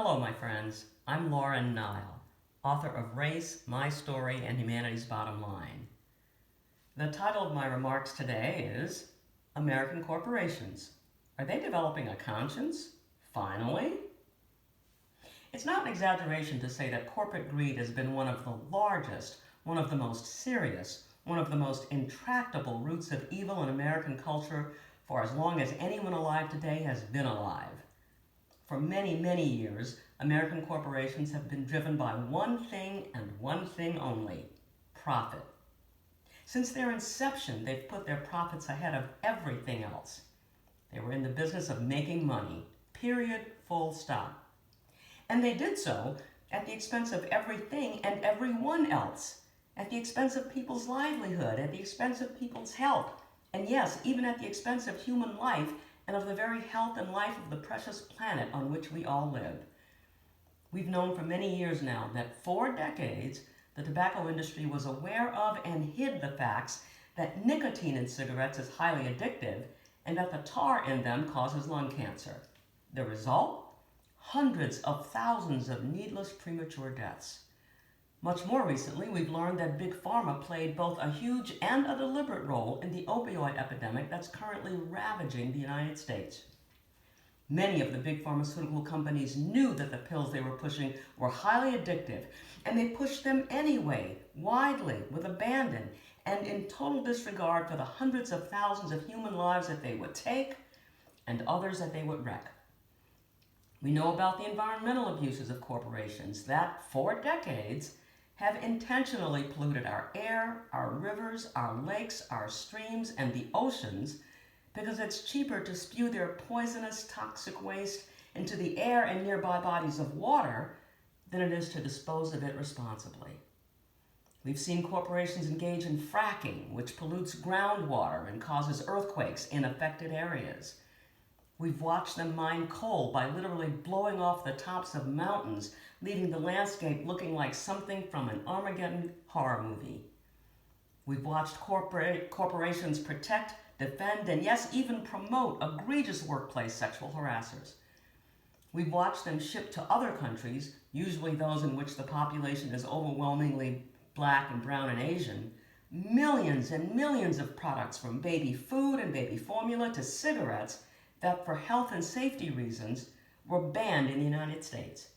Hello, my friends. I'm Lauren Nile, author of Race, My Story, and Humanity's Bottom Line. The title of my remarks today is American Corporations. Are they developing a conscience? Finally? It's not an exaggeration to say that corporate greed has been one of the largest, one of the most serious, one of the most intractable roots of evil in American culture for as long as anyone alive today has been alive. For many, many years, American corporations have been driven by one thing and one thing only: profit. Since their inception, they've put their profits ahead of everything else. They were in the business of making money, period, full stop. And they did so at the expense of everything and everyone else, at the expense of people's livelihood, at the expense of people's health, and yes, even at the expense of human life and of the very health and life of the precious planet on which we all live. We've known for many years now that for decades, the tobacco industry was aware of and hid the facts that nicotine in cigarettes is highly addictive and that the tar in them causes lung cancer. The result? Hundreds of thousands of needless premature deaths. Much more recently, we've learned that Big Pharma played both a huge and a deliberate role in the opioid epidemic that's currently ravaging the United States. Many of the big pharmaceutical companies knew that the pills they were pushing were highly addictive, and they pushed them anyway, widely, with abandon, and in total disregard for the hundreds of thousands of human lives that they would take and others that they would wreck. We know about the environmental abuses of corporations that, for decades, have intentionally polluted our air, our rivers, our lakes, our streams, and the oceans because it's cheaper to spew their poisonous, toxic waste into the air and nearby bodies of water than it is to dispose of it responsibly. We've seen corporations engage in fracking, which pollutes groundwater and causes earthquakes in affected areas. We've watched them mine coal by literally blowing off the tops of mountains, leaving the landscape looking like something from an Armageddon horror movie. We've watched corporations protect, defend, and yes, even promote egregious workplace sexual harassers. We've watched them ship to other countries, usually those in which the population is overwhelmingly black and brown and Asian, millions and millions of products from baby food and baby formula to cigarettes that for health and safety reasons were banned in the United States.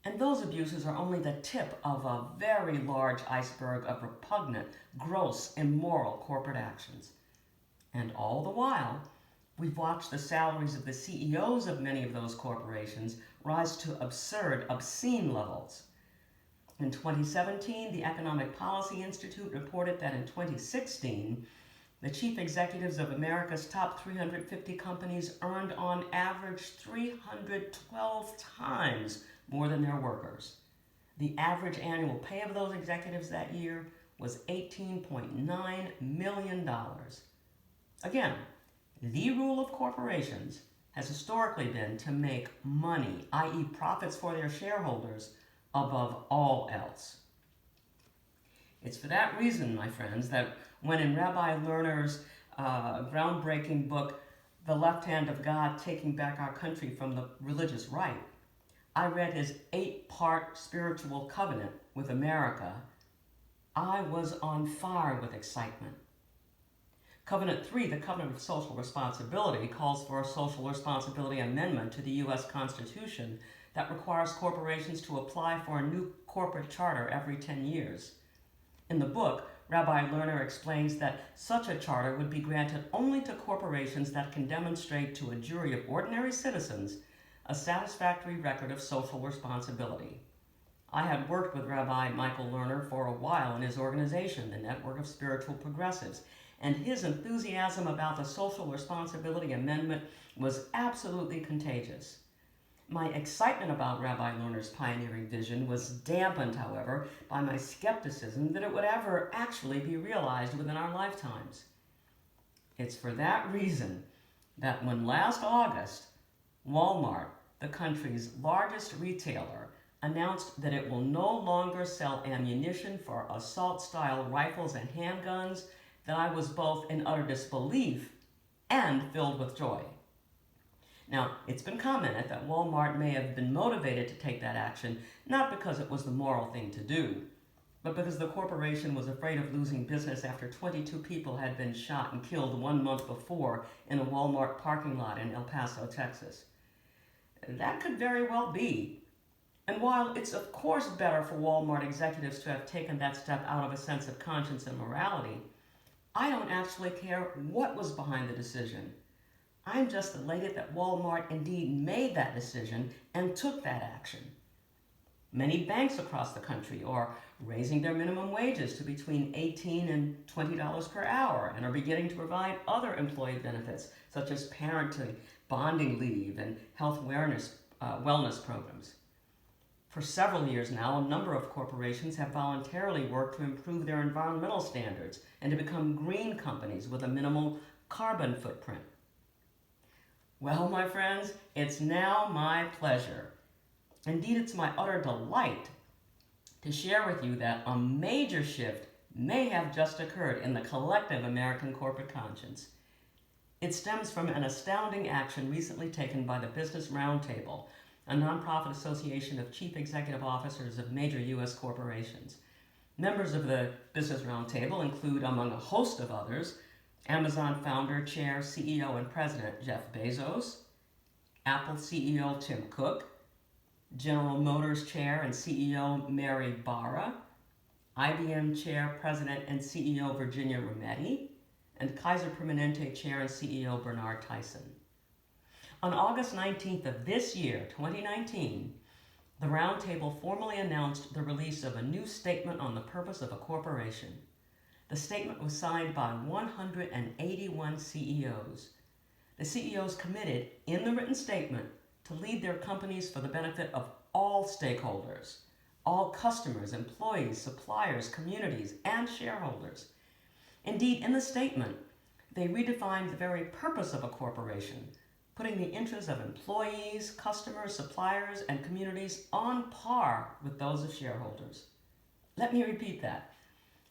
And those abuses are only the tip of a very large iceberg of repugnant, gross, immoral corporate actions. And all the while, we've watched the salaries of the CEOs of many of those corporations rise to absurd, obscene levels. In 2017, the Economic Policy Institute reported that in 2016, the chief executives of America's top 350 companies earned on average 312 times more than their workers. The average annual pay of those executives that year was $18.9 million. Again, the rule of corporations has historically been to make money, i.e. profits for their shareholders, above all else. It's for that reason, my friends, that when in Rabbi Lerner's groundbreaking book, The Left Hand of God, Taking Back Our Country from the Religious Right, I read his 8-part spiritual covenant with America, I was on fire with excitement. Covenant 3, the Covenant of Social Responsibility, calls for a social responsibility amendment to the U.S. Constitution that requires corporations to apply for a new corporate charter every 10 years. In the book, Rabbi Lerner explains that such a charter would be granted only to corporations that can demonstrate to a jury of ordinary citizens a satisfactory record of social responsibility. I had worked with Rabbi Michael Lerner for a while in his organization, the Network of Spiritual Progressives, and his enthusiasm about the Social Responsibility Amendment was absolutely contagious. My excitement about Rabbi Lerner's pioneering vision was dampened, however, by my skepticism that it would ever actually be realized within our lifetimes. It's for that reason that when last August, Walmart, the country's largest retailer, announced that it will no longer sell ammunition for assault-style rifles and handguns, that I was both in utter disbelief and filled with joy. Now, it's been commented that Walmart may have been motivated to take that action not because it was the moral thing to do, but because the corporation was afraid of losing business after 22 people had been shot and killed 1 month before in a Walmart parking lot in El Paso, Texas. That could very well be. And while it's of course better for Walmart executives to have taken that step out of a sense of conscience and morality, I don't actually care what was behind the decision. I'm just elated that Walmart indeed made that decision and took that action. Many banks across the country are raising their minimum wages to between $18 and $20 per hour and are beginning to provide other employee benefits such as parenting, bonding leave, and health wellness programs. For several years now, a number of corporations have voluntarily worked to improve their environmental standards and to become green companies with a minimal carbon footprint. Well, my friends, it's now my pleasure. Indeed, it's my utter delight to share with you that a major shift may have just occurred in the collective American corporate conscience. It stems from an astounding action recently taken by the Business Roundtable, a nonprofit association of chief executive officers of major U.S. corporations. Members of the Business Roundtable include, among a host of others, Amazon founder, chair, CEO, and president Jeff Bezos, Apple CEO Tim Cook, General Motors chair and CEO Mary Barra, IBM chair, president, and CEO Virginia Rometty, and Kaiser Permanente chair and CEO Bernard Tyson. On August 19th of this year, 2019, the Roundtable formally announced the release of a new statement on the purpose of a corporation. The statement was signed by 181 CEOs. The CEOs committed, in the written statement, to lead their companies for the benefit of all stakeholders, all customers, employees, suppliers, communities, and shareholders. Indeed, in the statement, they redefined the very purpose of a corporation, putting the interests of employees, customers, suppliers, and communities on par with those of shareholders. Let me repeat that.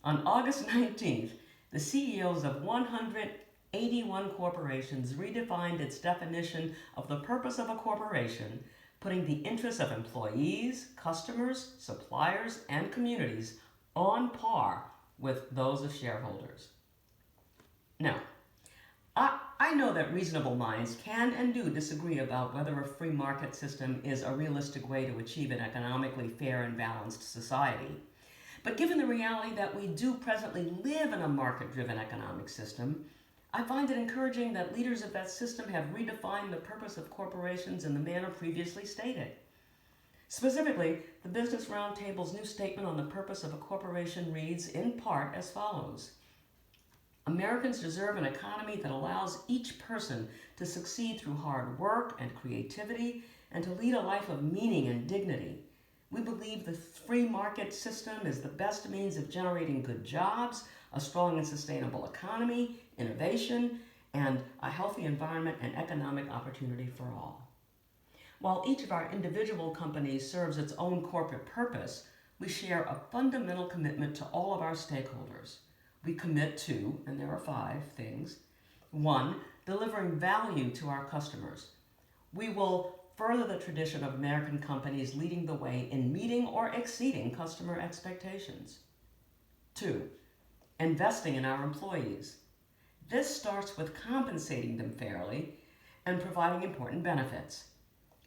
On August 19th, the CEOs of 181 corporations redefined its definition of the purpose of a corporation, putting the interests of employees, customers, suppliers, and communities on par with those of shareholders. Now, I know that reasonable minds can and do disagree about whether a free market system is a realistic way to achieve an economically fair and balanced society. But given the reality that we do presently live in a market-driven economic system, I find it encouraging that leaders of that system have redefined the purpose of corporations in the manner previously stated. Specifically, the Business Roundtable's new statement on the purpose of a corporation reads in part as follows: Americans deserve an economy that allows each person to succeed through hard work and creativity and to lead a life of meaning and dignity. We believe the free market system is the best means of generating good jobs, a strong and sustainable economy, innovation, and a healthy environment and economic opportunity for all. While each of our individual companies serves its own corporate purpose, we share a fundamental commitment to all of our stakeholders. We commit to, and there are 5 things. 1, delivering value to our customers. We will further the tradition of American companies leading the way in meeting or exceeding customer expectations. 2, investing in our employees. This starts with compensating them fairly and providing important benefits.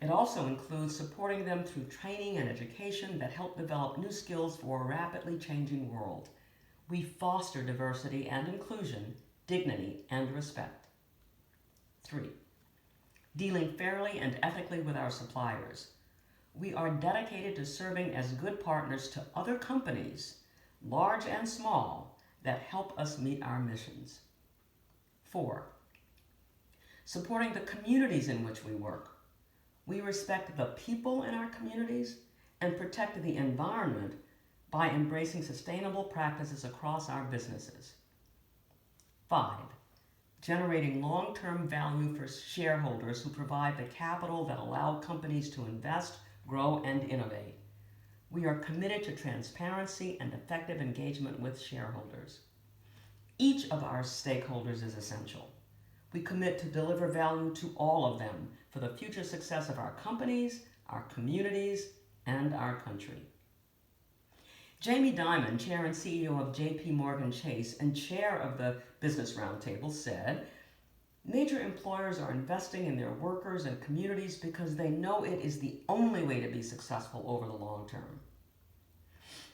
It also includes supporting them through training and education that help develop new skills for a rapidly changing world. We foster diversity and inclusion, dignity and respect. 3, dealing fairly and ethically with our suppliers. We are dedicated to serving as good partners to other companies, large and small, that help us meet our missions. 4, supporting the communities in which we work. We respect the people in our communities and protect the environment by embracing sustainable practices across our businesses. 5, generating long-term value for shareholders who provide the capital that allow companies to invest, grow, and innovate. We are committed to transparency and effective engagement with shareholders. Each of our stakeholders is essential. we commit to deliver value to all of them for the future success of our companies, our communities, and our country. Jamie Dimon, Chair and CEO of J.P. Morgan Chase and Chair of the Business Roundtable, said, "Major employers are investing in their workers and communities because they know it is the only way to be successful over the long term."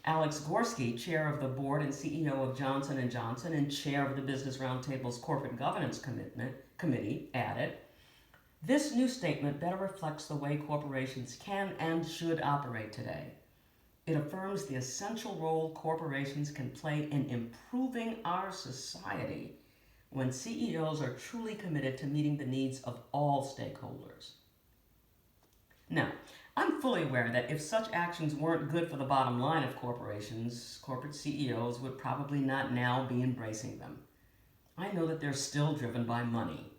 Alex Gorsky, Chair of the Board and CEO of Johnson & Johnson and Chair of the Business Roundtable's Corporate Governance Committee, added, "This new statement better reflects the way corporations can and should operate today. It affirms the essential role corporations can play in improving our society when CEOs are truly committed to meeting the needs of all stakeholders." Now, I'm fully aware that if such actions weren't good for the bottom line of corporations, corporate CEOs would probably not now be embracing them. I know that they're still driven by money.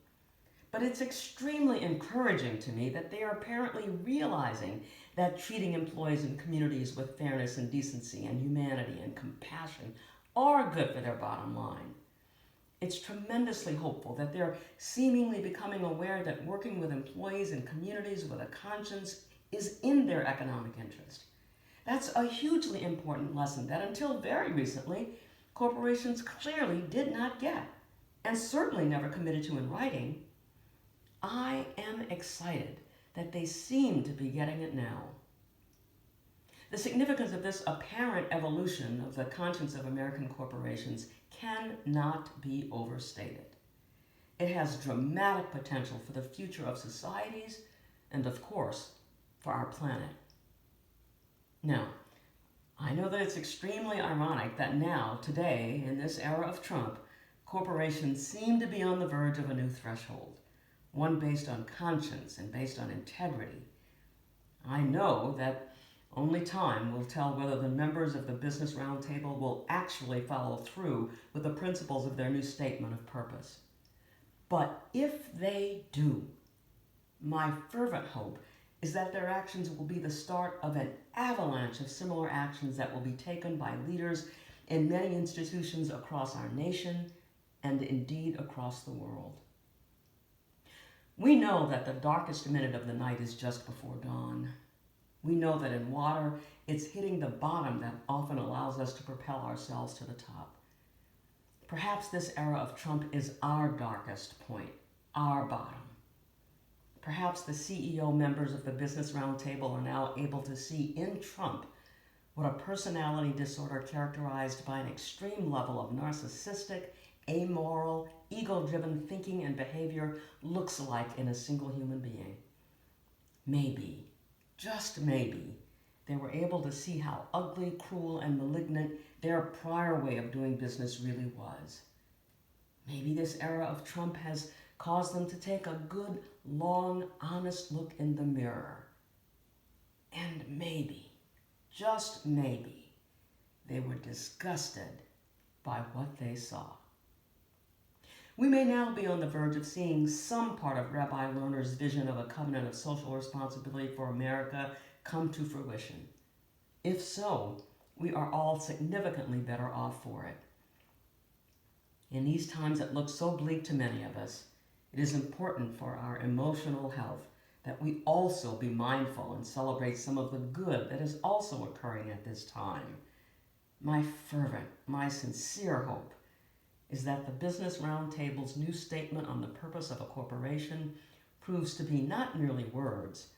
But it's extremely encouraging to me that they are apparently realizing that treating employees and communities with fairness and decency and humanity and compassion are good for their bottom line. It's tremendously hopeful that they're seemingly becoming aware that working with employees and communities with a conscience is in their economic interest. That's a hugely important lesson that until very recently, corporations clearly did not get, and certainly never committed to in writing. I am excited that they seem to be getting it now. The significance of this apparent evolution of the conscience of American corporations cannot be overstated. It has dramatic potential for the future of societies and, of course, for our planet. Now, I know that it's extremely ironic that now, today, in this era of Trump, corporations seem to be on the verge of a new threshold, one based on conscience and based on integrity. I know that only time will tell whether the members of the Business Roundtable will actually follow through with the principles of their new statement of purpose. But if they do, my fervent hope is that their actions will be the start of an avalanche of similar actions that will be taken by leaders in many institutions across our nation and indeed across the world. We know that the darkest minute of the night is just before dawn. We know that in water, it's hitting the bottom that often allows us to propel ourselves to the top. Perhaps this era of Trump is our darkest point, our bottom. Perhaps the CEO members of the Business Roundtable are now able to see in Trump what a personality disorder characterized by an extreme level of narcissistic, amoral, ego-driven thinking and behavior looks like in a single human being. Maybe, just maybe, they were able to see how ugly, cruel, and malignant their prior way of doing business really was. Maybe this era of Trump has caused them to take a good, long, honest look in the mirror. And maybe, just maybe, they were disgusted by what they saw. We may now be on the verge of seeing some part of Rabbi Lerner's vision of a covenant of social responsibility for America come to fruition. If so, we are all significantly better off for it. In these times that look so bleak to many of us, it is important for our emotional health that we also be mindful and celebrate some of the good that is also occurring at this time. My fervent, my sincere hope is that the Business Roundtable's new statement on the purpose of a corporation proves to be not merely words,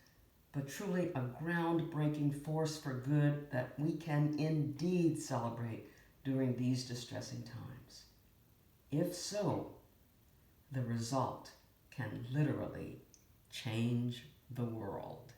but truly a groundbreaking force for good that we can indeed celebrate during these distressing times. If so, the result can literally change the world.